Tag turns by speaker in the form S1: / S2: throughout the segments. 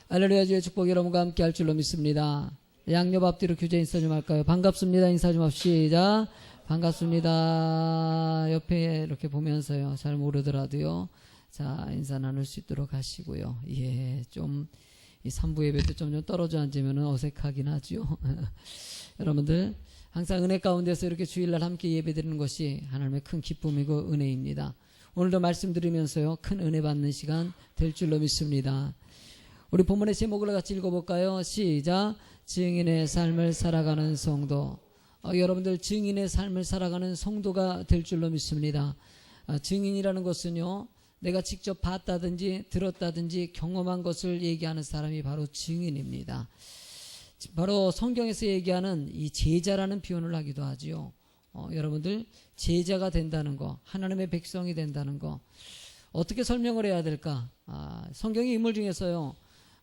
S1: 할렐루야. 주의 축복이 여러분과 함께 할 줄로 믿습니다. 양옆 앞뒤로 교제 인사 좀 할까요? 반갑습니다. 인사 좀 합시다. 반갑습니다. 옆에 이렇게 보면서요. 잘 모르더라도요. 자, 인사 나눌 수 있도록 하시고요. 예, 좀 이 3부 예배 때 좀 떨어져 앉으면 어색하긴 하죠. 여러분들 항상 은혜 가운데서 이렇게 주일날 함께 예배드리는 것이 하나님의 큰 기쁨이고 은혜입니다. 오늘도 말씀드리면서요. 큰 은혜 받는 시간 될 줄로 믿습니다. 우리 본문의 제목을 같이 읽어볼까요? 시작. 증인의 삶을 살아가는 성도. 여러분들 증인의 삶을 살아가는 성도가 될 줄로 믿습니다. 증인이라는 것은요, 내가 직접 봤다든지 들었다든지 경험한 것을 얘기하는 사람이 바로 증인입니다. 바로 성경에서 얘기하는 이 제자라는 표현을 하기도 하지요. 여러분들 제자가 된다는 거, 하나님의 백성이 된다는 거 어떻게 설명을 해야 될까? 성경의 인물 중에서요,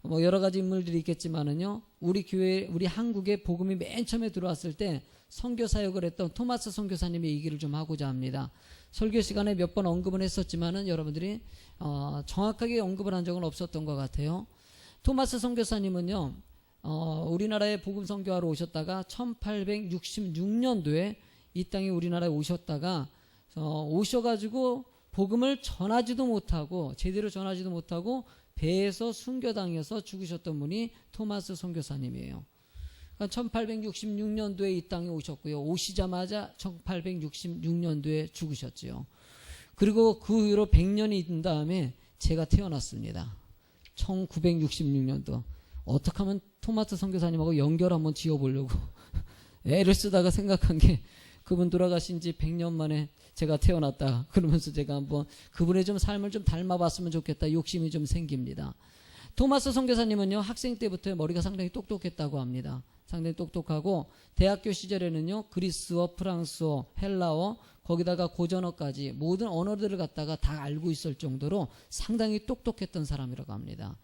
S1: 뭐 여러 가지 인물들이 있겠지만은요, 우리 교회, 우리 한국에 복음이 맨 처음에 들어왔을 때 선교 사역을 했던 토마스 선교사님의 얘기를 좀 하고자 합니다. 설교 시간에 몇 번 언급은 했었지만은 여러분들이 정확하게 언급을 한 적은 없었던 것 같아요. 토마스 선교사님은요, 우리나라에 복음 선교하러 오셨다가 1866년도에 이 땅에 우리나라에 오셨다가 오셔가지고 복음을 전하지도 못하고 제대로 전하지도 못하고 배에서 순교당해서 죽으셨던 분이 토마스 선교사님이에요. 1866년도에 이 땅에 오셨고요. 오시자마자 1866년도에 죽으셨죠. 그리고 그 후로 100년이 된 다음에 제가 태어났습니다. 1966년도. 어떻게 하면 토마스 선교사님하고 연결 한번 지어보려고 애를 쓰다가 생각한 게 그분 돌아가신 지 100년 만에 제가 태어났다. 그러면서 제가 한번 그분의 좀 삶을 좀 닮아봤으면 좋겠다. 욕심이 좀 생깁니다. 토마스 선교사님은요, 학생 때부터 머리가 상당히 똑똑했다고 합니다. 상당히 똑똑하고 대학교 시절에는요, 그리스어, 프랑스어, 헬라어, 거기다가 고전어까지 모든 언어들을 갖다가 다 알고 있을 정도로 상당히 똑똑했던 사람이라고 합니다.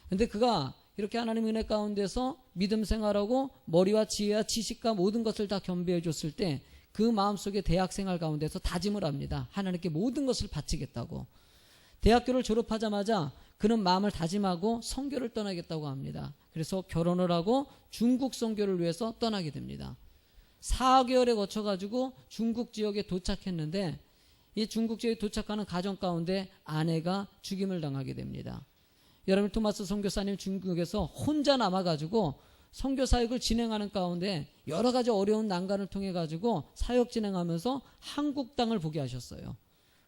S1: 근데 그가 이렇게 하나님 은혜 가운데서 믿음 생활하고 머리와 지혜와 지식과 모든 것을 다 겸비해 줬을 때 그 마음속에 대학생활 가운데서 다짐을 합니다. 하나님께 모든 것을 바치겠다고. 대학교를 졸업하자마자 그는 마음을 다짐하고 선교를 떠나겠다고 합니다. 그래서 결혼을 하고 중국 선교를 위해서 떠나게 됩니다. 4개월에 거쳐가지고 중국 지역에 도착했는데 이 중국 지역에 도착하는 가정 가운데 아내가 죽임을 당하게 됩니다. 여러분, 토마스 선교사님 중국에서 혼자 남아가지고 선교 사역을 진행하는 가운데 여러 가지 어려운 난관을 통해 가지고 사역 진행하면서 한국 땅을 보게 하셨어요.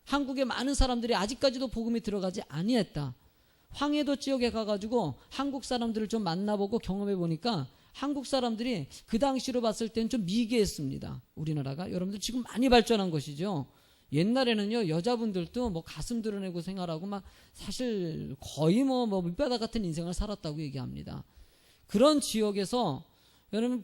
S1: 한국에 많은 사람들이 아직까지도 복음이 들어가지 아니했다. 황해도 지역에 가가지고 한국 사람들을 좀 만나보고 경험해 보니까 한국 사람들이 그 당시로 봤을 때는 좀 미개했습니다. 우리나라가 여러분들 지금 많이 발전한 것이죠. 옛날에는요, 여자분들도 뭐 가슴 드러내고 생활하고 막 사실 거의 뭐 밑바닥 같은 인생을 살았다고 얘기합니다. 그런 지역에서 여러분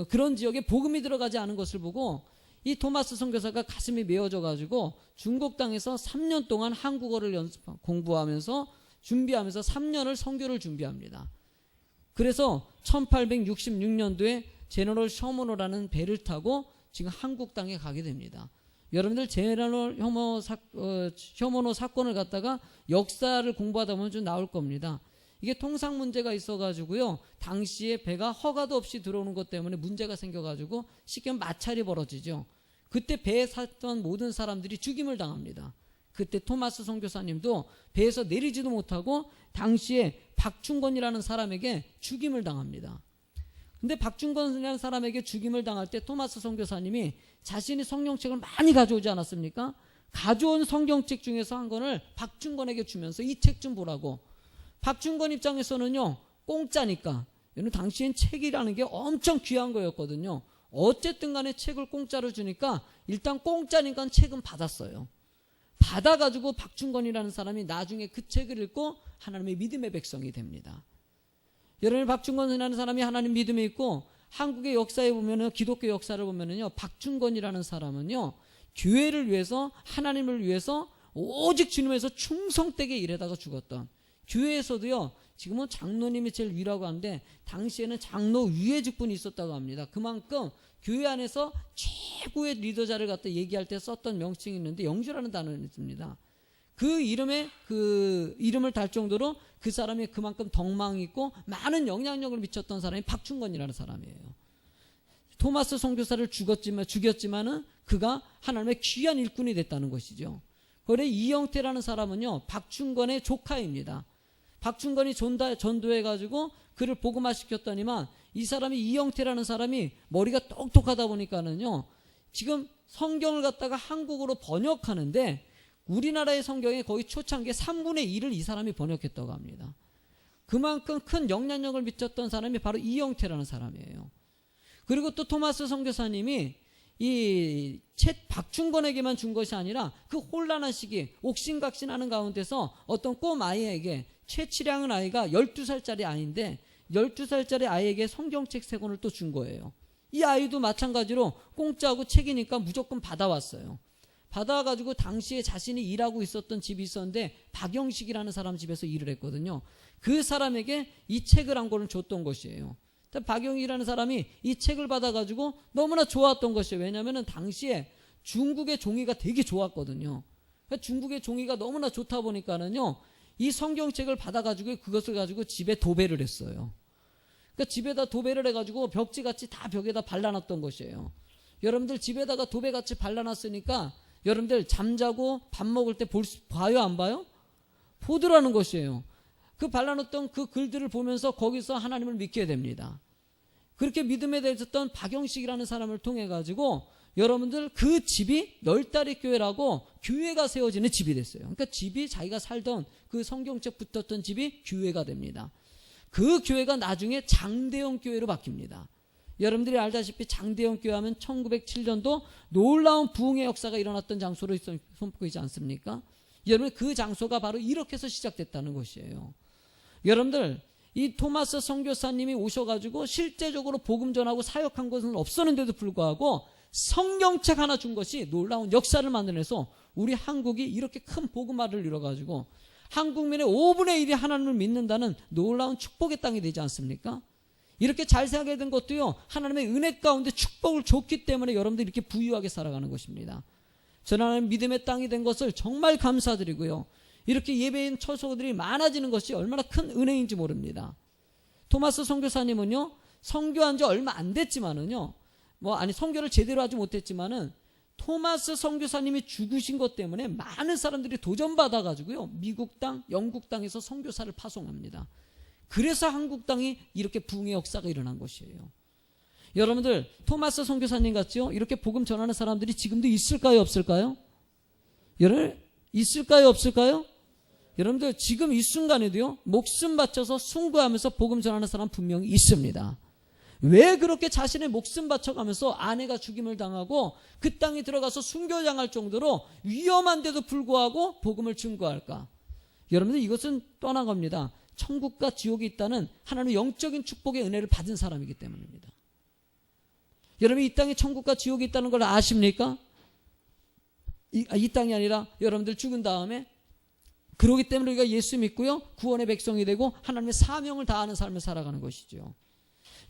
S1: 그런 지역에 복음이 들어가지 않은 것을 보고 이 토마스 선교사가 가슴이 메어져 가지고 중국 땅에서 3년 동안 한국어를 공부하면서 준비하면서 3년을 선교를 준비합니다. 그래서 1866년도에 제너럴 셔먼호라는 배를 타고 지금 한국 땅에 가게 됩니다. 여러분들 제너럴 셔먼호 사건을 갖다가 역사를 공부하다 보면 좀 나올 겁니다. 이게 통상 문제가 있어가지고요, 당시에 배가 허가도 없이 들어오는 것 때문에 문제가 생겨가지고 쉽게 마찰이 벌어지죠. 그때 배에 탔던 모든 사람들이 죽임을 당합니다. 그때 토마스 선교사님도 배에서 내리지도 못하고 당시에 박충건이라는 사람에게 죽임을 당합니다. 근데 박충건이라는 사람에게 죽임을 당할 때 토마스 선교사님이 자신이 성경책을 많이 가져오지 않았습니까? 가져온 성경책 중에서 한 권을 박충건에게 주면서 이 책 좀 보라고. 박충건 입장에서는요, 공짜니까. 당시엔 책이라는 게 엄청 귀한 거였거든요. 어쨌든 간에 책을 공짜로 주니까 일단 공짜니까 책은 받았어요. 받아가지고 박충건이라는 사람이 나중에 그 책을 읽고 하나님의 믿음의 백성이 됩니다. 여러분, 박충건이라는 사람이 하나님 믿음에 있고 한국의 역사에 보면은, 기독교 역사를 보면은요, 박충건이라는 사람은요, 교회를 위해서, 하나님을 위해서 오직 주님에서 충성되게 일하다가 죽었던, 교회에서도요, 지금은 장로님이 제일 위라고 하는데 당시에는 장로 위에 직분이 있었다고 합니다. 그만큼 교회 안에서 최고의 리더자를 갖다 얘기할 때 썼던 명칭이 있는데 영주라는 단어는 있습니다. 그 이름을 달 정도로 그 사람이 그만큼 덕망이 있고 많은 영향력을 미쳤던 사람이 박충건이라는 사람이에요. 토마스 선교사를 죽였지만은 그가 하나님의 귀한 일꾼이 됐다는 것이죠. 그래 이영태라는 사람은요, 박충건의 조카입니다. 박충건이 전도해가지고 그를 복음화시켰더니만 이 사람이 이영태라는 사람이 머리가 똑똑하다 보니까는요, 지금 성경을 갖다가 한국어로 번역하는데 우리나라의 성경에 거의 초창기에 3분의 1을 이 사람이 번역했다고 합니다. 그만큼 큰 영향력을 미쳤던 사람이 바로 이영태라는 사람이에요. 그리고 또 토마스 선교사님이 이 챗 박충건에게만 준 것이 아니라 그 혼란한 시기 옥신각신하는 가운데서 어떤 꼬 아이에게 최치량은 아이가 12살짜리 아이인데 12살짜리 아이에게 성경책 3권을 또 준 거예요. 이 아이도 마찬가지로 공짜고 책이니까 무조건 받아왔어요. 받아가지고 당시에 자신이 일하고 있었던 집이 있었는데 박영식이라는 사람 집에서 일을 했거든요. 그 사람에게 이 책을 한 권을 줬던 것이에요. 박영식이라는 사람이 이 책을 받아가지고 너무나 좋았던 것이에요. 왜냐하면 당시에 중국의 종이가 되게 좋았거든요. 중국의 종이가 너무나 좋다 보니까는요, 이 성경책을 받아가지고 그것을 가지고 집에 도배를 했어요. 그러니까 집에다 도배를 해가지고 벽지같이 다 벽에다 발라놨던 것이에요. 여러분들 집에다가 도배같이 발라놨으니까 여러분들 잠자고 밥 먹을 때 봐요, 안 봐요? 보더라는 것이에요. 그 발라놓던 그 글들을 보면서 거기서 하나님을 믿게 됩니다. 그렇게 믿음에 대해서던 박영식이라는 사람을 통해 가지고 여러분들 그 집이 열다리 교회라고 교회가 세워지는 집이 됐어요. 그러니까 집이 자기가 살던 그 성경책 붙었던 집이 교회가 됩니다. 그 교회가 나중에 장대영 교회로 바뀝니다. 여러분들이 알다시피 장대영 교회 하면 1907년도 놀라운 부흥의 역사가 일어났던 장소로 손꼽히지 않습니까? 여러분 그 장소가 바로 이렇게 해서 시작됐다는 것이에요. 여러분들 이 토마스 선교사님이 오셔가지고 실제적으로 복음 전하고 사역한 것은 없었는데도 불구하고 성경책 하나 준 것이 놀라운 역사를 만들어내서 우리 한국이 이렇게 큰 복음화를 이뤄가지고 한국민의 5분의 1이 하나님을 믿는다는 놀라운 축복의 땅이 되지 않습니까? 이렇게 잘 살게 된 것도요, 하나님의 은혜 가운데 축복을 줬기 때문에 여러분들이 이렇게 부유하게 살아가는 것입니다. 저는 하나님 믿음의 땅이 된 것을 정말 감사드리고요, 이렇게 예배인 처소들이 많아지는 것이 얼마나 큰 은혜인지 모릅니다. 토마스 선교사님은요, 선교한 지 얼마 안 됐지만은요, 선교를 제대로 하지 못했지만은 토마스 선교사님이 죽으신 것 때문에 많은 사람들이 도전받아가지고요, 미국 땅, 영국 땅에서 선교사를 파송합니다. 그래서 한국 땅이 이렇게 부흥의 역사가 일어난 것이에요. 여러분들 토마스 선교사님 같이요, 이렇게 복음 전하는 사람들이 지금도 있을까요, 없을까요? 여러분 있을까요, 없을까요? 여러분들 지금 이 순간에도요, 목숨 바쳐서 순교하면서 복음 전하는 사람 분명히 있습니다. 왜 그렇게 자신의 목숨 바쳐가면서 아내가 죽임을 당하고 그 땅에 들어가서 순교당할 정도로 위험한데도 불구하고 복음을 증거할까? 여러분들 이것은 떠난 겁니다. 천국과 지옥이 있다는 하나님의 영적인 축복의 은혜를 받은 사람이기 때문입니다. 여러분 이 땅에 천국과 지옥이 있다는 걸 아십니까? 이 땅이 아니라 여러분들 죽은 다음에, 그러기 때문에 우리가 예수 믿고요, 구원의 백성이 되고 하나님의 사명을 다하는 삶을 살아가는 것이죠.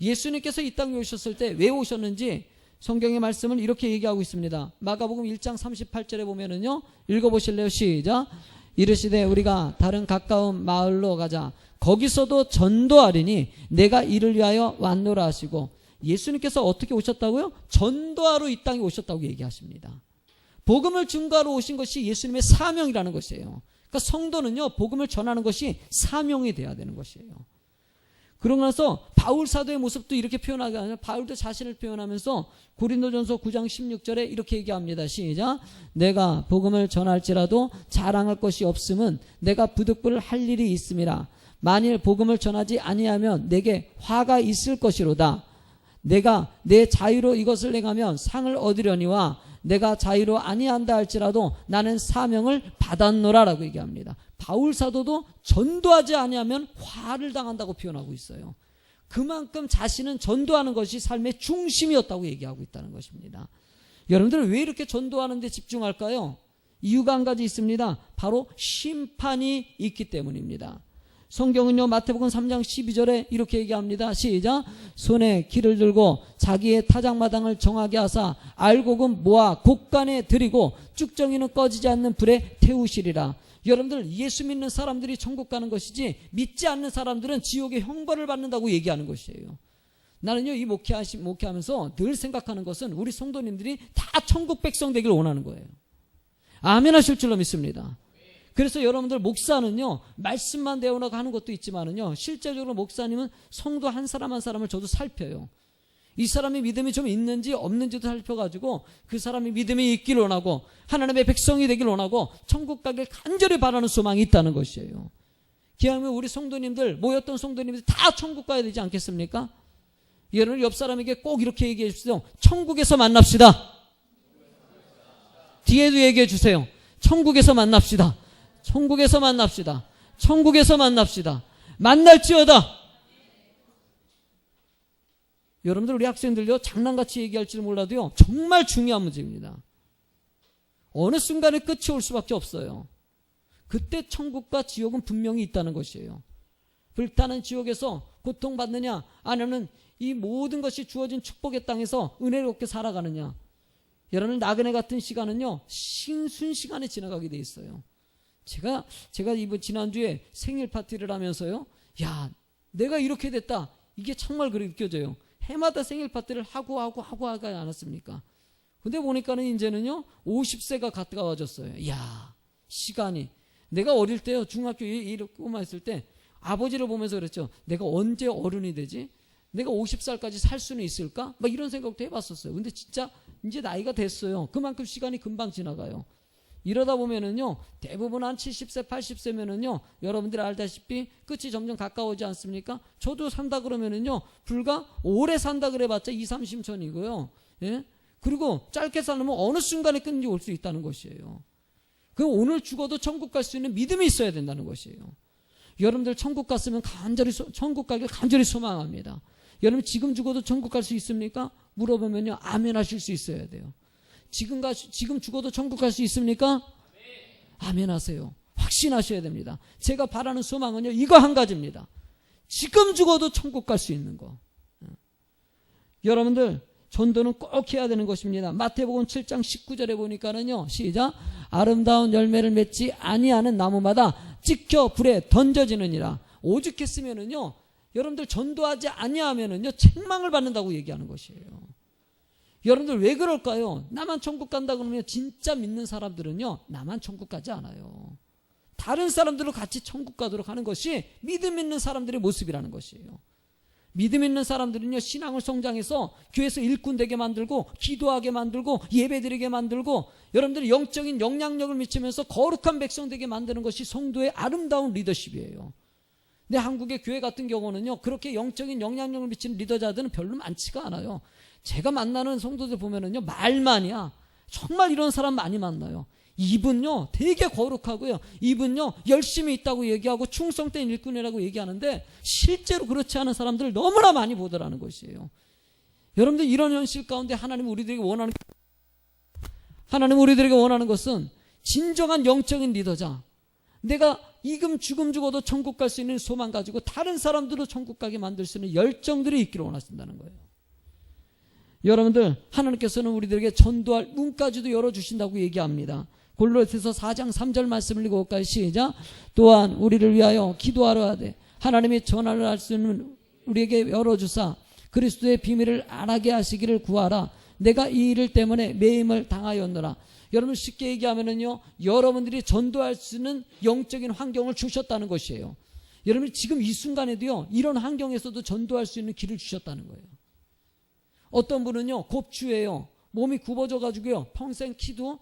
S1: 예수님께서 이 땅에 오셨을 때 왜 오셨는지 성경의 말씀을 이렇게 얘기하고 있습니다. 마가복음 1장 38절에 보면은요, 읽어보실래요? 시작. 이르시되 우리가 다른 가까운 마을로 가자. 거기서도 전도하리니 내가 이를 위하여 왔노라 하시고, 예수님께서 어떻게 오셨다고요? 전도하러 이 땅에 오셨다고 얘기하십니다. 복음을 증거하러 오신 것이 예수님의 사명이라는 것이에요. 그러니까 성도는요, 복음을 전하는 것이 사명이 돼야 되는 것이에요. 그러고 나서 바울 사도의 모습도 이렇게 표현하게 하냐, 바울도 자신을 표현하면서 고린도전서 9장 16절에 이렇게 얘기합니다. 시작. 내가 복음을 전할지라도 자랑할 것이 없음은 내가 부득불 할 일이 있음이라. 만일 복음을 전하지 아니하면 내게 화가 있을 것이로다. 내가 내 자유로 이것을 행하면 상을 얻으려니와 내가 자유로 아니한다 할지라도 나는 사명을 받았노라라고 얘기합니다. 바울 사도도 전도하지 아니하면 화를 당한다고 표현하고 있어요. 그만큼 자신은 전도하는 것이 삶의 중심이었다고 얘기하고 있다는 것입니다. 여러분들은 왜 이렇게 전도하는 데 집중할까요? 이유가 한 가지 있습니다. 바로 심판이 있기 때문입니다. 성경은요, 마태복음 3장 12절에 이렇게 얘기합니다. 시작. 손에 기를 들고 자기의 타작마당을 정하게 하사 알곡은 모아 곡간에 들이고 쭉정이는 꺼지지 않는 불에 태우시리라. 여러분들 예수 믿는 사람들이 천국 가는 것이지 믿지 않는 사람들은 지옥의 형벌을 받는다고 얘기하는 것이에요. 나는요 이 목회하면서 늘 생각하는 것은 우리 성도님들이 다 천국 백성 되길 원하는 거예요. 아멘 하실 줄로 믿습니다. 그래서 여러분들 목사는요 말씀만 배우라고 하는 것도 있지만은요 실제적으로 목사님은 성도 한 사람 한 사람을 저도 살펴요. 이 사람의 믿음이 좀 있는지 없는지도 살펴가지고 그 사람이 믿음이 있길 원하고 하나님의 백성이 되길 원하고 천국 가길 간절히 바라는 소망이 있다는 것이에요. 기왕이면 우리 성도님들 모였던 성도님들 다 천국 가야 되지 않겠습니까? 여러분 옆 사람에게 꼭 이렇게 얘기해 주세요. 천국에서 만납시다. 뒤에도 얘기해 주세요. 천국에서 만납시다. 천국에서 만납시다. 천국에서 만납시다. 만날지어다. 여러분들 우리 학생들요 장난같이 얘기할지 몰라도요 정말 중요한 문제입니다. 어느 순간에 끝이 올 수밖에 없어요. 그때 천국과 지옥은 분명히 있다는 것이에요. 불타는 지옥에서 고통받느냐 아니면 이 모든 것이 주어진 축복의 땅에서 은혜롭게 살아가느냐. 여러분 나그네 같은 시간은요 순식간에 지나가게 돼 있어요. 제가 이번 지난주에 생일 파티를 하면서요 야 내가 이렇게 됐다 이게 정말 그렇게 느껴져요. 해마다 생일 파티를 하고 하지 않았습니까? 근데 보니까는 이제는요 50세가 가까워졌어요. 야 시간이 내가 어릴 때요 중학교 1학년만 있을 때 아버지를 보면서 그랬죠. 내가 언제 어른이 되지? 내가 50살까지 살 수는 있을까? 막 이런 생각도 해봤었어요. 근데 진짜 이제 나이가 됐어요. 그만큼 시간이 금방 지나가요. 이러다 보면은요 대부분 한 70세 80세면은요 여러분들이 알다시피 끝이 점점 가까워지지 않습니까? 저도 산다 그러면은요 불과 오래 산다 그래봤자 2, 30년이고요. 예? 그리고 짧게 살려면 어느 순간에 끝이 올 수 있다는 것이에요. 그럼 오늘 죽어도 천국 갈 수 있는 믿음이 있어야 된다는 것이에요. 여러분들 천국 갔으면 천국 가길 간절히 소망합니다. 여러분 지금 죽어도 천국 갈 수 있습니까? 물어보면요 아멘 하실 수 있어야 돼요. 지금 죽어도 천국 갈 수 있습니까? 아멘 하세요. 확신하셔야 됩니다. 제가 바라는 소망은요 이거 한 가지입니다. 지금 죽어도 천국 갈 수 있는 거. 여러분들 전도는 꼭 해야 되는 것입니다. 마태복음 7장 19절에 보니까는요 시작 아름다운 열매를 맺지 아니하는 나무마다 찍혀 불에 던져지느니라. 오죽했으면은요 여러분들 전도하지 아니하면은요 책망을 받는다고 얘기하는 것이에요. 여러분들 왜 그럴까요? 나만 천국 간다 그러면 진짜 믿는 사람들은요 나만 천국 가지 않아요. 다른 사람들과 같이 천국 가도록 하는 것이 믿음 있는 사람들의 모습이라는 것이에요. 믿음 있는 사람들은요 신앙을 성장해서 교회에서 일꾼 되게 만들고 기도하게 만들고 예배드리게 만들고 여러분들이 영적인 영향력을 미치면서 거룩한 백성 되게 만드는 것이 성도의 아름다운 리더십이에요. 근데 한국의 교회 같은 경우는요 그렇게 영적인 영향력을 미치는 리더자들은 별로 많지가 않아요. 제가 만나는 성도들 보면은요 말만이야. 정말 이런 사람 많이 만나요. 이분요 되게 거룩하고요 이분요 열심히 있다고 얘기하고 충성된 일꾼이라고 얘기하는데 실제로 그렇지 않은 사람들을 너무나 많이 보더라는 것이에요. 여러분들 이런 현실 가운데 하나님 우리들에게 원하는 것은 진정한 영적인 리더자. 내가 죽음 죽어도 천국 갈 수 있는 소망 가지고 다른 사람들도 천국 가게 만들 수 있는 열정들이 있기를 원하신다는 거예요. 여러분들 하나님께서는 우리들에게 전도할 문까지도 열어주신다고 얘기합니다. 골로새서 4장 3절 말씀을 읽어볼까요? 시작. 또한 우리를 위하여 기도하려 하되 하나님이 전화를 할 수 있는 우리에게 열어주사 그리스도의 비밀을 알게 하시기를 구하라. 내가 이 일 때문에 매임을 당하였노라. 여러분 쉽게 얘기하면은요 여러분들이 전도할 수 있는 영적인 환경을 주셨다는 것이에요. 여러분 지금 이 순간에도요 이런 환경에서도 전도할 수 있는 길을 주셨다는 거예요. 어떤 분은요 곱추예요. 몸이 굽어져 가지고요 평생 키도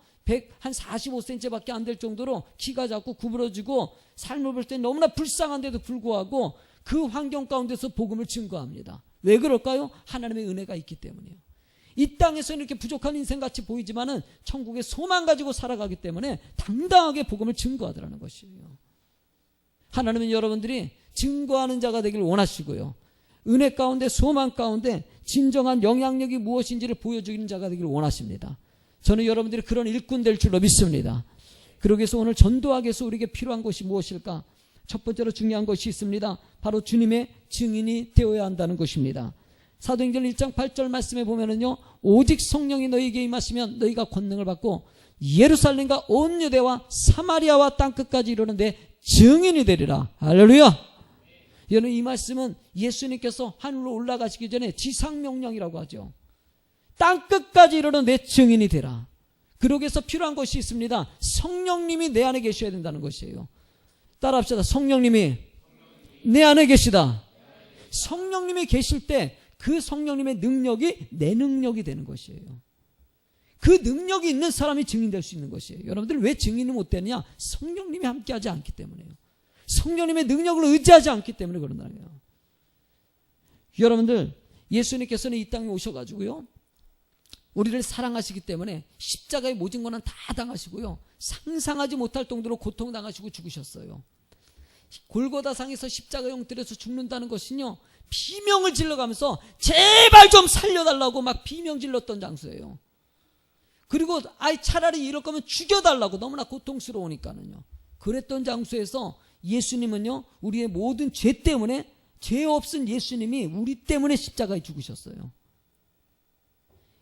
S1: 한 45cm밖에 안 될 정도로 키가 자꾸 구부러지고 삶을 볼 때 너무나 불쌍한데도 불구하고 그 환경 가운데서 복음을 증거합니다. 왜 그럴까요? 하나님의 은혜가 있기 때문이에요. 이 땅에서는 이렇게 부족한 인생같이 보이지만은 천국의 소망 가지고 살아가기 때문에 당당하게 복음을 증거하더라는 것이에요. 하나님은 여러분들이 증거하는 자가 되길 원하시고요. 은혜 가운데 소망 가운데 진정한 영향력이 무엇인지를 보여주는 자가 되길 원하십니다. 저는 여러분들이 그런 일꾼 될 줄로 믿습니다. 그러기 위해서 오늘 전도하기 위해서 우리에게 필요한 것이 무엇일까? 첫 번째로 중요한 것이 있습니다. 바로 주님의 증인이 되어야 한다는 것입니다. 사도행전 1장 8절 말씀에 보면은요, 오직 성령이 너희에게 임하시면 너희가 권능을 받고 예루살렘과 온 유대와 사마리아와 땅끝까지 이르는데 증인이 되리라. 할렐루야. 여러분, 이 말씀은 예수님께서 하늘로 올라가시기 전에 지상명령이라고 하죠. 땅끝까지 이르는 내 증인이 되라. 그러기 위해서 필요한 것이 있습니다. 성령님이 내 안에 계셔야 된다는 것이에요. 따라합시다. 성령님이 내 안에 계시다. 성령님이 계실 때 그 성령님의 능력이 내 능력이 되는 것이에요. 그 능력이 있는 사람이 증인될 수 있는 것이에요. 여러분들 왜 증인이 못 되느냐? 성령님이 함께하지 않기 때문에요. 성령님의 능력을 의지하지 않기 때문에 그런다는 거예요. 여러분들, 예수님께서는 이 땅에 오셔가지고요, 우리를 사랑하시기 때문에 십자가의 모진 고난 다 당하시고요, 상상하지 못할 정도로 고통당하시고 죽으셨어요. 골고다상에서 십자가 형틀에서 죽는다는 것은요, 비명을 질러가면서 제발 좀 살려달라고 막 비명 질렀던 장소예요. 그리고 차라리 이럴 거면 죽여달라고, 너무나 고통스러우니까는요. 그랬던 장소에서 예수님은요, 우리의 모든 죄 때문에, 죄 없은 예수님이 우리 때문에 십자가에 죽으셨어요.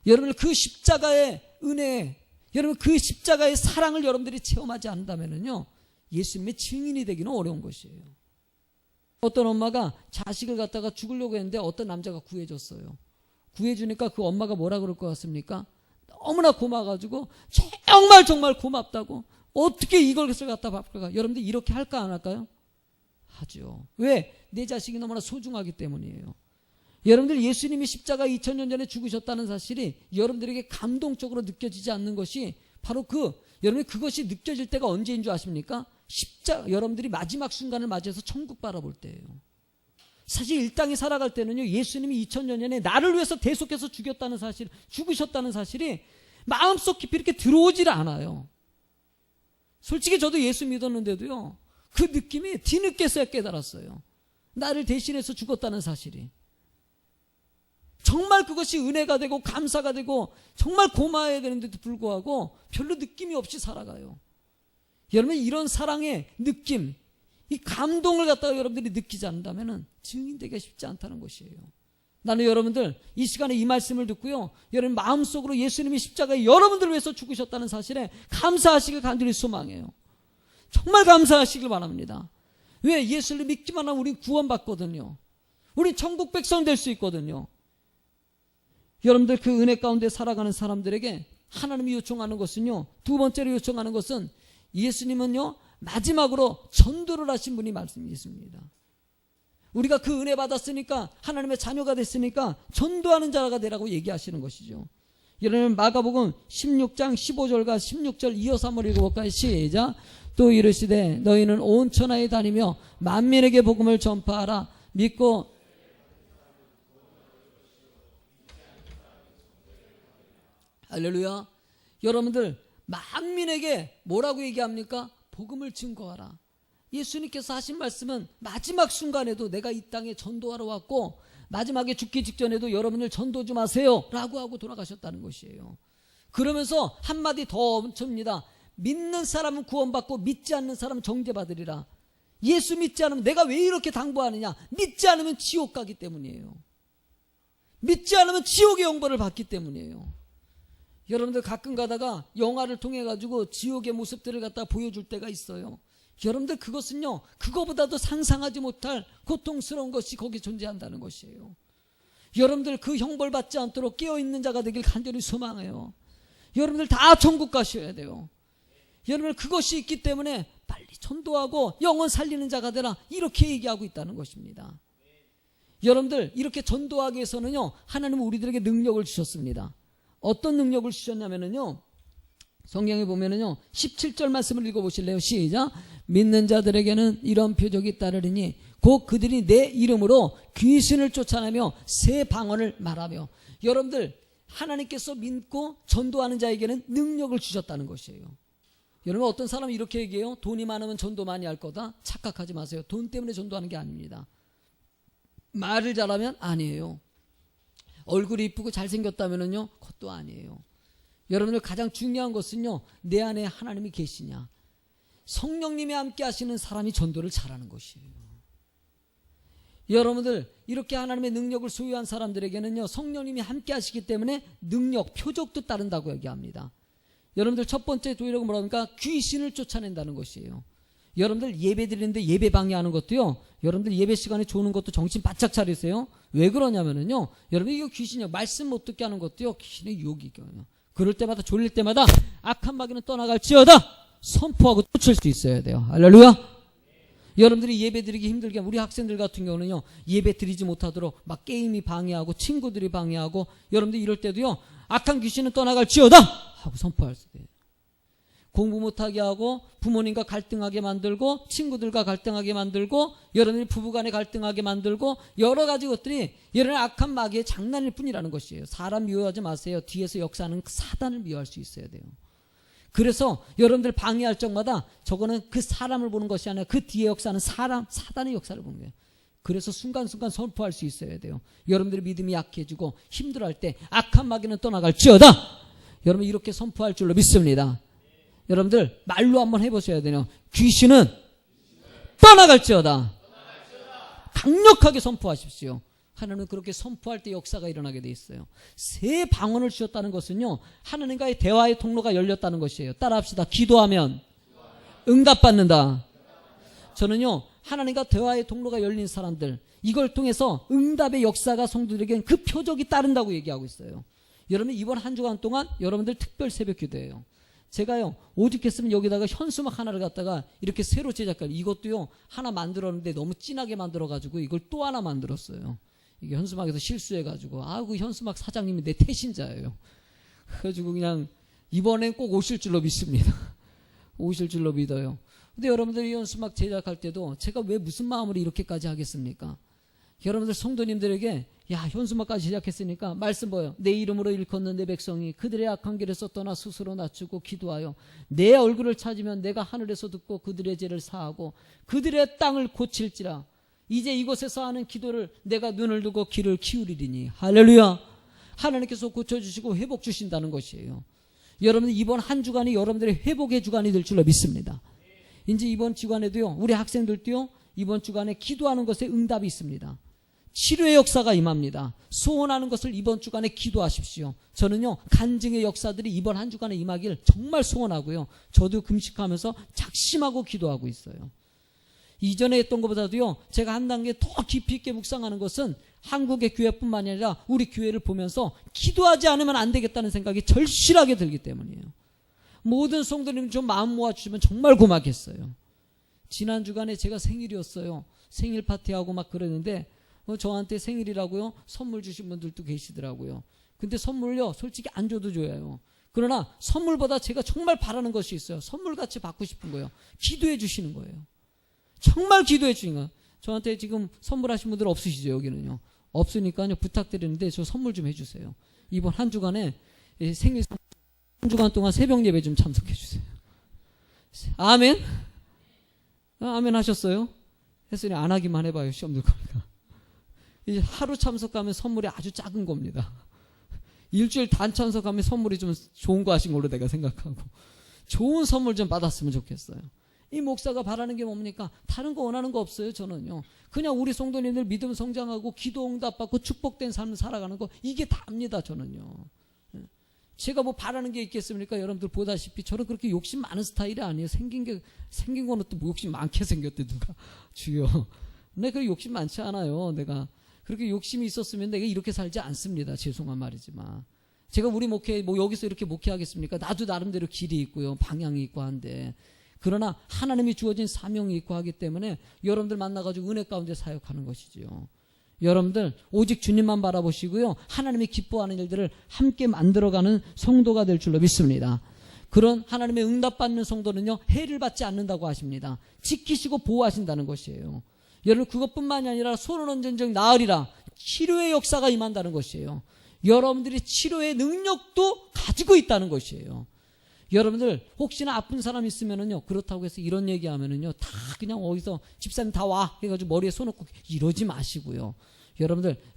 S1: 여러분, 그 십자가의 은혜, 여러분 그 십자가의 사랑을 여러분들이 체험하지 않는다면요, 예수님의 증인이 되기는 어려운 것이에요. 어떤 엄마가 자식을 갖다가 죽으려고 했는데 어떤 남자가 구해줬어요. 구해주니까 그 엄마가 뭐라 그럴 것 같습니까? 너무나 고마워가지고 정말 고맙다고, 어떻게 이걸 갖다 바꿀까? 여러분들 이렇게 할까 안 할까요? 하죠. 왜? 내 자식이 너무나 소중하기 때문이에요. 여러분들, 예수님이 십자가 2000년 전에 죽으셨다는 사실이 여러분들에게 감동적으로 느껴지지 않는 것이 바로 여러분이 그것이 느껴질 때가 언제인 줄 아십니까? 여러분들이 마지막 순간을 맞이해서 천국 바라볼 때예요. 사실 이 땅에 살아갈 때는요, 예수님이 2000년 전에 나를 위해서 대속해서 죽으셨다는 사실이 마음속 깊이 이렇게 들어오질 않아요. 솔직히 저도 예수 믿었는데도요, 그 느낌이 뒤늦게서야 깨달았어요. 나를 대신해서 죽었다는 사실이. 정말 그것이 은혜가 되고 감사가 되고 정말 고마워야 되는데도 불구하고 별로 느낌이 없이 살아가요. 여러분, 이런 사랑의 느낌, 이 감동을 갖다가 여러분들이 느끼지 않는다면 증인되기가 쉽지 않다는 것이에요. 나는 여러분들 이 시간에 이 말씀을 듣고요, 여러분 마음속으로 예수님이 십자가에 여러분들을 위해서 죽으셨다는 사실에 감사하시길 간절히 소망해요. 정말 감사하시길 바랍니다. 왜? 예수를 믿기만 하면 우린 구원받거든요. 우린 천국 백성 될 수 있거든요. 여러분들, 그 은혜 가운데 살아가는 사람들에게 하나님이 요청하는 것은요, 두 번째로 요청하는 것은, 예수님은요 마지막으로 전도를 하신 분이 말씀이십니다. 우리가 그 은혜 받았으니까, 하나님의 자녀가 됐으니까 전도하는 자가 되라고 얘기하시는 것이죠. 여러분, 마가복음 16장 15절과 16절 이어서 한번 읽어볼까요? 시작. 또 이르시되 너희는 온 천하에 다니며 만민에게 복음을 전파하라. 믿고 할렐루야. 여러분들, 만민에게 뭐라고 얘기합니까? 복음을 증거하라. 예수님께서 하신 말씀은 마지막 순간에도 내가 이 땅에 전도하러 왔고 마지막에 죽기 직전에도 여러분을 전도 좀 하세요 라고 하고 돌아가셨다는 것이에요. 그러면서 한마디 더 칩니다. 믿는 사람은 구원받고 믿지 않는 사람은 정죄받으리라. 예수 믿지 않으면, 내가 왜 이렇게 당부하느냐? 믿지 않으면 지옥 가기 때문이에요. 믿지 않으면 지옥의 영벌을 받기 때문이에요. 여러분들 가끔 가다가 영화를 통해 가지고 지옥의 모습들을 갖다 보여줄 때가 있어요. 여러분들, 그것은요, 그거보다도 상상하지 못할 고통스러운 것이 거기 존재한다는 것이에요. 여러분들, 그 형벌 받지 않도록 깨어있는 자가 되길 간절히 소망해요. 여러분들 다 천국 가셔야 돼요. 여러분들, 그것이 있기 때문에 빨리 전도하고 영혼 살리는 자가 되라, 이렇게 얘기하고 있다는 것입니다. 여러분들, 이렇게 전도하기 위해서는요, 하나님은 우리들에게 능력을 주셨습니다. 어떤 능력을 주셨냐면요, 성경에 보면은요 17절 말씀을 읽어보실래요? 시작. 믿는 자들에게는 이런 표적이 따르리니 곧 그들이 내 이름으로 귀신을 쫓아내며 새 방언을 말하며. 여러분들, 하나님께서 믿고 전도하는 자에게는 능력을 주셨다는 것이에요. 여러분, 어떤 사람은 이렇게 얘기해요. 돈이 많으면 전도 많이 할 거다. 착각하지 마세요. 돈 때문에 전도하는 게 아닙니다. 말을 잘하면 아니에요. 얼굴이 이쁘고 잘생겼다면요, 그것도 아니에요. 여러분들, 가장 중요한 것은요, 내 안에 하나님이 계시냐, 성령님이 함께 하시는 사람이 전도를 잘하는 것이에요. 여러분들 이렇게 하나님의 능력을 소유한 사람들에게는요, 성령님이 함께 하시기 때문에 능력, 표적도 따른다고 얘기합니다. 여러분들 첫 번째 도리가 뭐랍니까? 귀신을 쫓아낸다는 것이에요. 여러분들 예배 드리는데 예배 방해하는 것도요, 여러분들 예배 시간에 조는 것도 정신 바짝 차리세요. 왜 그러냐면은요, 여러분 이거 귀신이요, 말씀 못 듣게 하는 것도요, 귀신의 유혹이거든요. 그럴 때마다, 졸릴 때마다 악한 마귀는 떠나갈지어다 선포하고 쫓을 수 있어야 돼요. 할렐루야. 여러분들이 예배 드리기 힘들게 우리 학생들 같은 경우는요, 예배 드리지 못하도록 막 게임이 방해하고 친구들이 방해하고, 여러분들 이럴 때도요, 악한 귀신은 떠나갈지어다 하고 선포할 수 돼요. 공부 못하게 하고 부모님과 갈등하게 만들고 친구들과 갈등하게 만들고 여러분이 부부간에 갈등하게 만들고 여러 가지 것들이 여러분의 악한 마귀의 장난일 뿐이라는 것이에요. 사람 미워하지 마세요. 뒤에서 역사하는 사단을 미워할 수 있어야 돼요. 그래서 여러분들 방해할 적마다 저거는 그 사람을 보는 것이 아니라 그 뒤에 역사하는 사단의 역사를 보는 거예요. 그래서 순간순간 선포할 수 있어야 돼요. 여러분들의 믿음이 약해지고 힘들어할 때 악한 마귀는 떠나갈지어다. 여러분 이렇게 선포할 줄로 믿습니다. 여러분들 말로 한번 해보셔야 돼요. 귀신은 떠나갈지어다. 강력하게 선포하십시오. 하나님은 그렇게 선포할 때 역사가 일어나게 돼 있어요. 새 방언을 주셨다는 것은요, 하나님과의 대화의 통로가 열렸다는 것이에요. 따라합시다. 기도하면 응답받는다. 저는요, 하나님과 대화의 통로가 열린 사람들, 이걸 통해서 응답의 역사가 성도들에게는 그 표적이 따른다고 얘기하고 있어요. 여러분 이번 한 주간 동안 여러분들 특별 새벽 기도예요. 제가요, 오죽했으면 여기다가 현수막 하나를 갖다가 이렇게 새로 제작할, 이것도요 하나 만들었는데 너무 진하게 만들어가지고 이걸 또 하나 만들었어요. 이게 현수막에서 실수해가지고, 그 현수막 사장님이 내 태신자예요. 그래가지고 그냥 이번엔 꼭 오실 줄로 믿습니다. 오실 줄로 믿어요. 근데 여러분들이 현수막 제작할 때도 제가 왜 무슨 마음으로 이렇게까지 하겠습니까? 여러분들 성도님들에게 야, 현수막까지 제작했으니까 말씀 뭐예요? 내 이름으로 일컫는 내 백성이 그들의 악한 길에서 떠나 스스로 낮추고 기도하여 내 얼굴을 찾으면 내가 하늘에서 듣고 그들의 죄를 사하고 그들의 땅을 고칠지라. 이제 이곳에서 하는 기도를 내가 눈을 두고 귀를 기울이리니. 할렐루야. 하나님께서 고쳐주시고 회복 주신다는 것이에요. 여러분 이번 한 주간이 여러분들의 회복의 주간이 될 줄로 믿습니다. 이제 이번 주간에도요, 우리 학생들도요, 이번 주간에 기도하는 것에 응답이 있습니다. 치료의 역사가 임합니다. 소원하는 것을 이번 주간에 기도하십시오. 저는요, 간증의 역사들이 이번 한 주간에 임하길 정말 소원하고요, 저도 금식하면서 작심하고 기도하고 있어요. 이전에 했던 것보다도요, 제가 한 단계 더 깊이 있게 묵상하는 것은 한국의 교회뿐만 아니라 우리 교회를 보면서 기도하지 않으면 안 되겠다는 생각이 절실하게 들기 때문이에요. 모든 성도님 좀 마음 모아주시면 정말 고맙겠어요. 지난 주간에 제가 생일이었어요. 생일 파티하고 막 그러는데 저한테 생일이라고요 선물 주신 분들도 계시더라고요. 근데 선물요 솔직히 안 줘도 줘요. 그러나 선물보다 제가 정말 바라는 것이 있어요. 선물같이 받고 싶은 거예요. 기도해 주시는 거예요. 정말 기도해 주시는 거예요. 저한테 지금 선물하신 분들 없으시죠? 여기는요. 없으니까요 부탁드리는데 저 선물 좀 해주세요. 이번 한 주간에 생일 한 주간 동안 새벽 예배 좀 참석해 주세요. 아멘? 아멘 하셨어요? 했으니 안 하기만 해봐요. 시험 들 거니까. 이제 하루 참석하면 선물이 아주 작은 겁니다. 일주일 단 참석하면 선물이 좀 좋은 거 하신 걸로 내가 생각하고, 좋은 선물 좀 받았으면 좋겠어요. 이 목사가 바라는 게 뭡니까? 다른 거 원하는 거 없어요. 저는요, 그냥 우리 성도님들 믿음 성장하고 기도 응답받고 축복된 삶을 살아가는 거, 이게 다입니다. 저는요, 제가 뭐 바라는 게 있겠습니까? 여러분들 보다시피 저는 그렇게 욕심 많은 스타일이 아니에요. 생긴 거는 또 욕심 많게 생겼대 누가 주여. 내가 그렇게 욕심 많지 않아요. 내가 그렇게 욕심이 있었으면 내가 이렇게 살지 않습니다. 죄송한 말이지만 제가 우리 목회 뭐 여기서 이렇게 목회하겠습니까? 나도 나름대로 길이 있고요, 방향이 있고 한데, 그러나 하나님이 주어진 사명이 있고 하기 때문에 여러분들 만나가지고 은혜 가운데 사역하는 것이지요. 여러분들 오직 주님만 바라보시고요, 하나님이 기뻐하는 일들을 함께 만들어가는 성도가 될 줄로 믿습니다. 그런 하나님의 응답받는 성도는요, 해를 받지 않는다고 하십니다. 지키시고 보호하신다는 것이에요. 여러분 그것뿐만이 아니라 손은 언젠적 나으리라, 치료의 역사가 임한다는 것이에요. 여러분들이 치료의 능력도 가지고 있다는 것이에요. 여러분들 혹시나 아픈 사람 있으면은요, 그렇다고 해서 이런 얘기하면은요 다 그냥 어디서 집사님 다 와 해가지고 머리에 손 얹고 이러지 마시고요.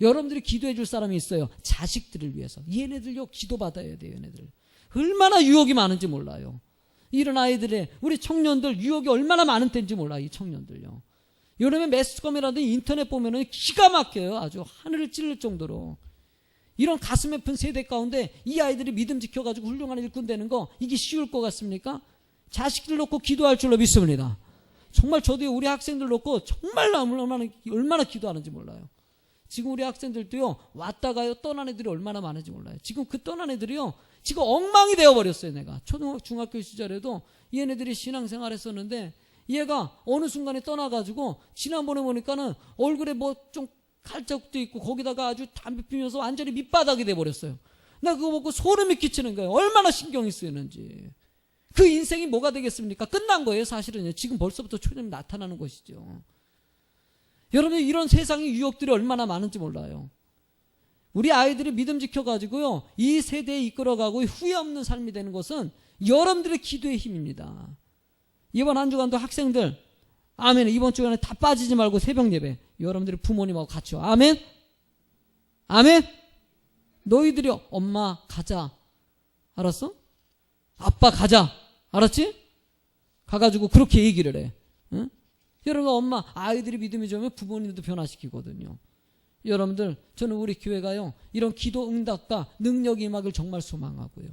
S1: 여러분들이 기도해 줄 사람이 있어요. 자식들을 위해서. 얘네들요 기도 받아야 돼요. 얘네들 얼마나 유혹이 많은지 몰라요. 이런 아이들의, 우리 청년들 유혹이 얼마나 많은 때인지 몰라요. 이 청년들요. 요즘에 매스컴이라든지 인터넷 보면은 기가 막혀요. 아주 하늘을 찔릴 정도로. 이런 가슴 아픈 세대 가운데 이 아이들이 믿음 지켜가지고 훌륭한 일꾼 되는 거, 이게 쉬울 것 같습니까? 자식들 놓고 기도할 줄로 믿습니다. 정말 저도 우리 학생들 놓고 정말 얼마나 기도하는지 몰라요. 지금 우리 학생들도요, 왔다가요 떠난 애들이 얼마나 많은지 몰라요. 지금 그 떠난 애들이요, 지금 엉망이 되어버렸어요. 내가 중학교 시절에도 얘네들이 신앙생활 했었는데 얘가 어느 순간에 떠나가지고 지난번에 보니까는 얼굴에 뭐 좀 칼자국도 있고 거기다가 아주 담배 피면서 완전히 밑바닥이 돼버렸어요. 나 그거 보고 소름이 끼치는 거예요. 얼마나 신경이 쓰이는지. 그 인생이 뭐가 되겠습니까? 끝난 거예요. 사실은요. 지금 벌써부터 초점이 나타나는 것이죠. 여러분, 이런 세상의 유혹들이 얼마나 많은지 몰라요. 우리 아이들이 믿음 지켜가지고요, 이 세대에 이끌어가고 후회 없는 삶이 되는 것은 여러분들의 기도의 힘입니다. 이번 한 주간도 학생들, 아멘. 이번 주간에 다 빠지지 말고 새벽 예배, 여러분들이 부모님하고 같이요. 아멘. 아멘. 너희들이 엄마 가자, 알았어? 아빠 가자, 알았지? 가가지고 그렇게 얘기를 해. 응? 여러분, 엄마, 아이들이 믿음이 좋으면 부모님도 변화시키거든요. 여러분들, 저는 우리 교회가요, 이런 기도 응답과 능력 임하길 정말 소망하고요.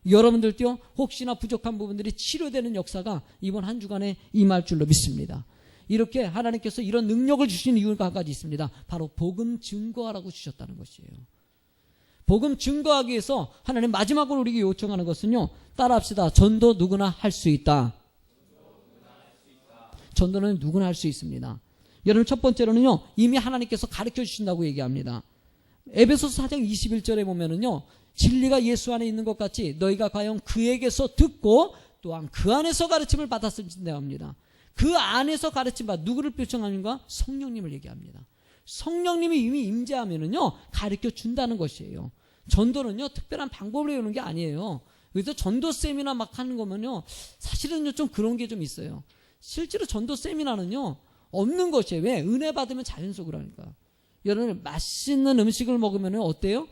S1: 여러분들도요, 혹시나 부족한 부분들이 치료되는 역사가 이번 한 주간에 임할 줄로 믿습니다. 이렇게 하나님께서 이런 능력을 주신 이유가 한 가지 있습니다. 바로 복음 증거하라고 주셨다는 것이에요. 복음 증거하기 위해서 하나님 마지막으로 우리에게 요청하는 것은요, 따라합시다. 전도 누구나 할 수 있다. 전도는 누구나 할 수 있습니다. 여러분, 첫 번째로는요, 이미 하나님께서 가르쳐 주신다고 얘기합니다. 에베소서 4장 21절에 보면은요, 진리가 예수 안에 있는 것 같이 너희가 과연 그에게서 듣고 또한 그 안에서 가르침을 받았으면 합니다. 그 안에서 가르침 받, 누구를 표창하는가? 성령님을 얘기합니다. 성령님이 이미 임재하면은요, 가르쳐 준다는 것이에요. 전도는요, 특별한 방법을 외우는 게 아니에요. 그래서 전도 세미나 막 하는 거면요, 사실은요, 좀 그런 게 좀 있어요. 실제로 전도 세미나는요, 없는 것이에요. 왜? 은혜 받으면 자연속으로 하니까. 여러분, 맛있는 음식을 먹으면 어때요?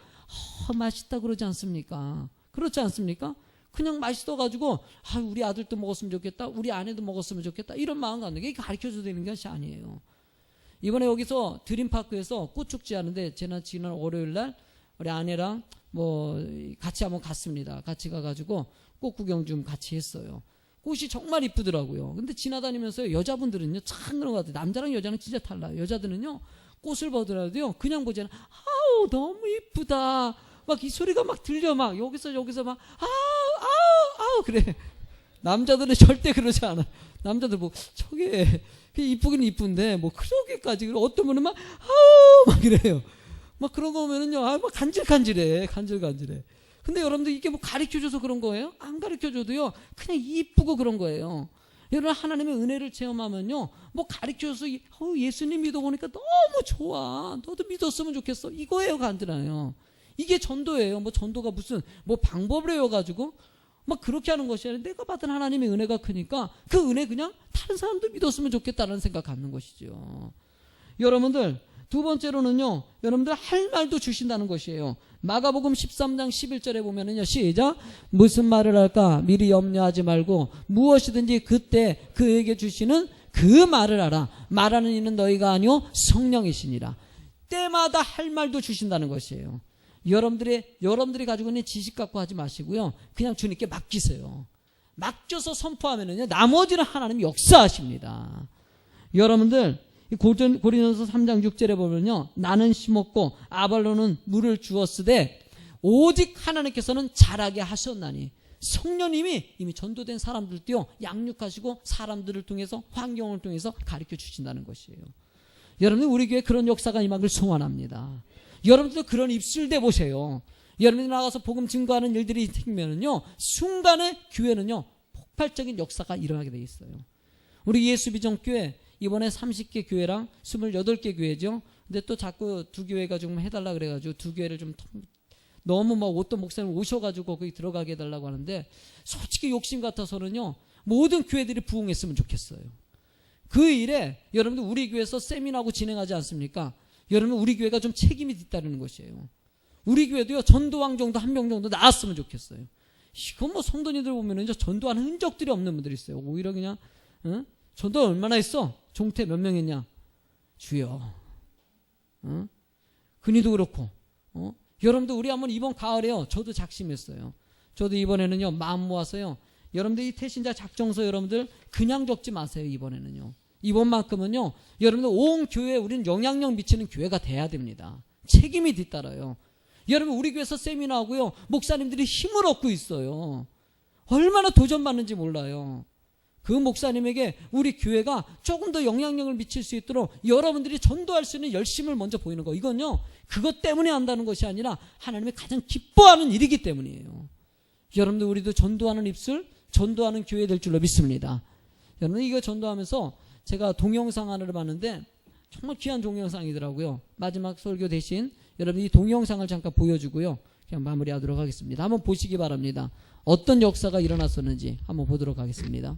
S1: 맛있다 그러지 않습니까? 그렇지 않습니까? 그냥 맛있어가지고, 우리 아들도 먹었으면 좋겠다, 우리 아내도 먹었으면 좋겠다, 이런 마음 갖는 게 가르쳐줘야 되는 것이 아니에요. 이번에 여기서 드림파크에서 꽃축제 하는데, 지난 월요일 날 우리 아내랑 같이 한번 갔습니다. 같이 가가지고 꽃 구경 좀 같이 했어요. 꽃이 정말 이쁘더라고요. 근데 지나다니면서 여자분들은요, 참 그런 것 같아요. 남자랑 여자는 진짜 달라요. 여자들은요, 꽃을 보더라도요, 그냥 보잖아요. 아우, 너무 이쁘다. 막 이 소리가 막 들려. 막 여기서 막, 아우, 그래. 남자들은 절대 그러지 않아. 남자들 저게 이쁘긴 이쁜데, 그러게까지. 어떤 분은 막, 아우, 막 이래요. 막 그런 거 보면은요, 막 간질간질해. 근데 여러분들 이게 가르쳐줘서 그런 거예요? 안 가르쳐줘도요, 그냥 이쁘고 그런 거예요. 여러분, 하나님의 은혜를 체험하면요, 가르쳐줘서 예수님 믿어보니까 너무 좋아. 너도 믿었으면 좋겠어. 이거예요, 간단해요. 이게 전도예요. 전도가 무슨 방법을 외워가지고 막 그렇게 하는 것이 아니라 내가 받은 하나님의 은혜가 크니까 그 은혜 그냥 다른 사람도 믿었으면 좋겠다는 생각 갖는 것이죠. 여러분들, 두 번째로는요, 여러분들 할 말도 주신다는 것이에요. 마가복음 13장 11절에 보면은요, 시작. 무슨 말을 할까 미리 염려하지 말고 무엇이든지 그때 그에게 주시는 그 말을 하라. 말하는 이는 너희가 아니요 성령이시니라. 때마다 할 말도 주신다는 것이에요. 여러분들이 가지고 있는 지식 갖고 하지 마시고요, 그냥 주님께 맡기세요. 맡겨서 선포하면은요, 나머지는 하나님이 역사하십니다. 여러분들, 고린도서 3장 6절에 보면요, 나는 심었고 아볼로는 물을 주었으되 오직 하나님께서는 자라게 하셨나니. 성령님이 이미 전도된 사람들도요, 양육하시고 사람들을 통해서, 환경을 통해서 가르쳐 주신다는 것이에요. 여러분들, 우리 교회 그런 역사가 임하길 소원합니다. 여러분들도 그런 입술 대보세요. 여러분들이 나가서 복음 증거하는 일들이 생기면은요, 순간에 교회는요, 폭발적인 역사가 일어나게 돼 있어요. 우리 예수비전교회 이번에 30개 교회랑 28개 교회죠. 근데 또 자꾸 두 교회가 좀 해달라 그래가지고 두 교회를 좀 너무 어떤 목사님 오셔가지고 거기 들어가게 해달라고 하는데, 솔직히 욕심 같아서는요, 모든 교회들이 부흥했으면 좋겠어요. 그 일에 여러분들 우리 교회에서 세미나하고 진행하지 않습니까? 여러분, 우리 교회가 좀 책임이 뒤따르는 것이에요. 우리 교회도요, 전도왕 정도 한 명 정도 나왔으면 좋겠어요. 이건 성도님들 보면은 전도하는 흔적들이 없는 분들이 있어요. 오히려 그냥, 전도 얼마나 했어? 종태 몇 명 했냐? 주여. 근이도 그렇고, 여러분들 우리 한번 이번 가을에요. 저도 작심했어요. 저도 이번에는요, 마음 모아서요. 여러분들 이 태신자 작정서 여러분들 그냥 적지 마세요. 이번에는요. 이번만큼은요, 여러분들 온 교회에 우리는 영향력 미치는 교회가 돼야 됩니다. 책임이 뒤따라요. 여러분 우리 교회에서 세미나하고요, 목사님들이 힘을 얻고 있어요. 얼마나 도전받는지 몰라요. 그 목사님에게 우리 교회가 조금 더 영향력을 미칠 수 있도록 여러분들이 전도할 수 있는 열심을 먼저 보이는 거. 이건요, 그것 때문에 한다는 것이 아니라 하나님이 가장 기뻐하는 일이기 때문이에요. 여러분들 우리도 전도하는 입술, 전도하는 교회 될 줄로 믿습니다. 여러분 이거 전도하면서 제가 동영상 하나를 봤는데 정말 귀한 동영상이더라고요. 마지막 설교 대신 여러분 이 동영상을 잠깐 보여주고요, 그냥 마무리하도록 하겠습니다. 한번 보시기 바랍니다. 어떤 역사가 일어났었는지 한번 보도록 하겠습니다.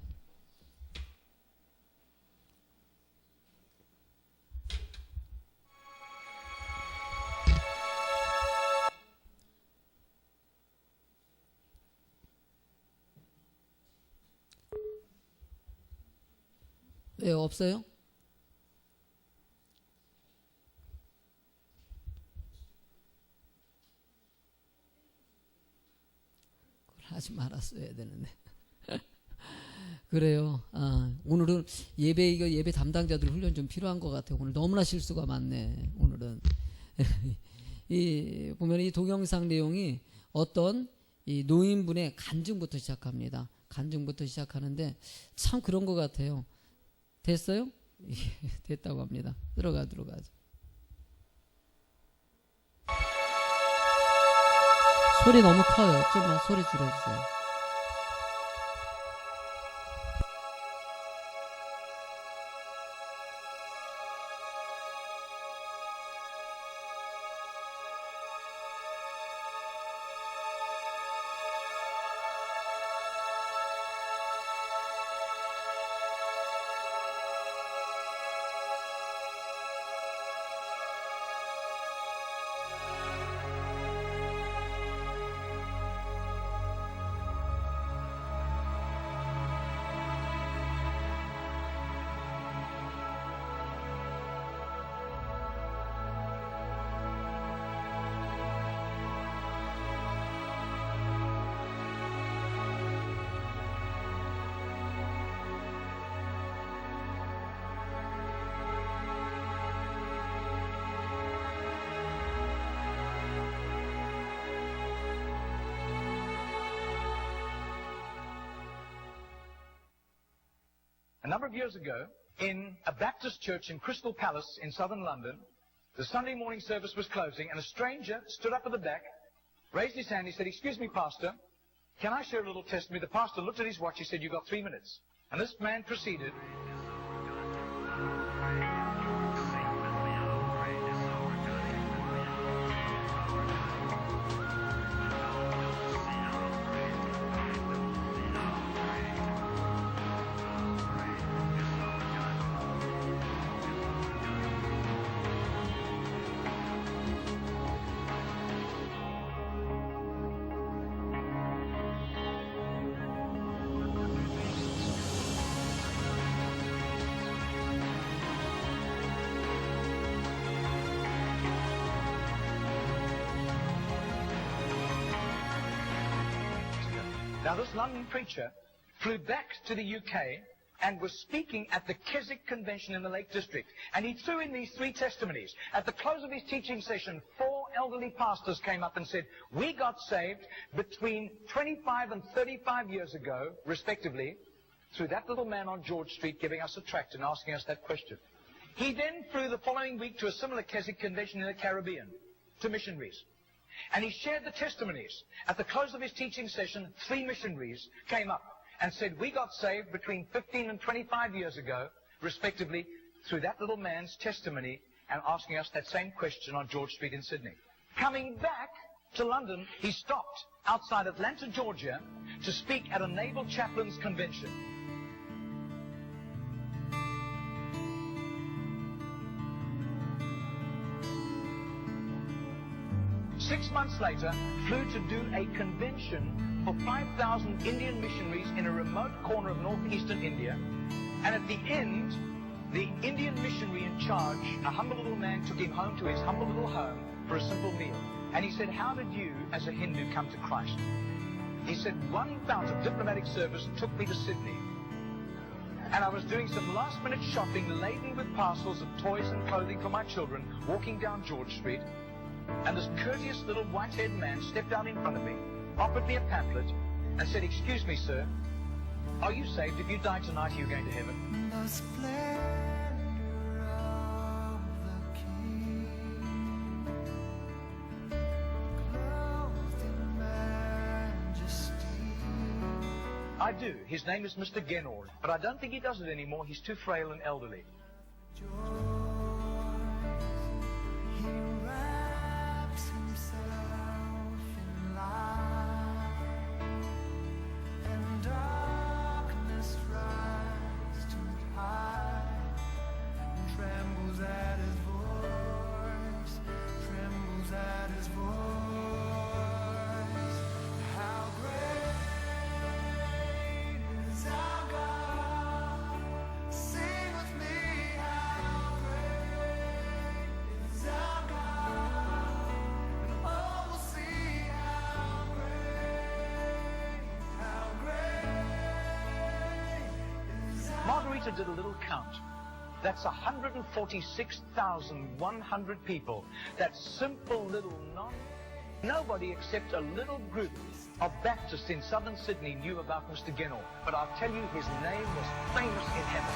S1: 왜 없어요? 그걸 하지 말았어야 되는데. 그래요. 오늘은 예배 담당자들 훈련 좀 필요한 것 같아요. 오늘 너무나 실수가 많네. 오늘은 보면 이 동영상 내용이 어떤 이 노인분의 간증부터 시작합니다. 간증부터 시작하는데 참 그런 것 같아요. 됐어요? 됐다고 합니다. 들어가죠. 소리 너무 커요. 좀만 소리 줄여주세요.
S2: A number of years ago, in a Baptist church in Crystal Palace in southern London, the Sunday morning service was closing, and a stranger stood up at the back, raised his hand, he said, "Excuse me, Pastor, can I share a little testimony?" The pastor looked at his watch, he said, "You've got 3 minutes." And this man proceeded. Now, this London preacher flew back to the UK and was speaking at the Keswick Convention in the Lake District. And he threw in these 3 testimonies. At the close of his teaching session, 4 elderly pastors came up and said, "We got saved between 25 and 35 years ago, respectively, through that little man on George Street giving us a tract and asking us that question." He then flew the following week to a similar Keswick Convention in the Caribbean, to missionaries. And he shared the testimonies. At the close of his teaching session, 3 missionaries came up and said, "We got saved between 15 and 25 years ago, respectively, through that little man's testimony and asking us that same question on George Street in Sydney." Coming back to London, he stopped outside Atlanta, Georgia, to speak at a naval chaplains convention. Six months later, flew to do a convention for 5,000 Indian missionaries in a remote corner of northeastern India. And at the end, The Indian missionary in charge, a humble little man, took him home to his humble little home for a simple meal. And he said, how did you, as a Hindu, come to Christ? He said, one bout of diplomatic service took me to Sydney. And I was doing some last-minute shopping laden with parcels of toys and clothing for my children, walking down George Street. And this courteous little white-haired man stepped out in front of me, offered me a pamphlet, and said, excuse me, sir, are you saved? If you die tonight, are you going to heaven?
S3: The splendor of the King, clothed in majesty.
S2: I do. His name is Mr. Genord, but I don't think he does it anymore. He's too frail and elderly.
S3: Joy, he wraps himself in light, and darkness rise to hide, and trembles at his voice, trembles at his voice. How great is our God? Sing with me, how great is our God? And all will see how great is our
S2: Margarita did a little count. That's 146,100 people. That simple little nobody except a little group of Baptists in southern Sydney knew about Mr. Genord. But I'll tell you, his name was famous in heaven.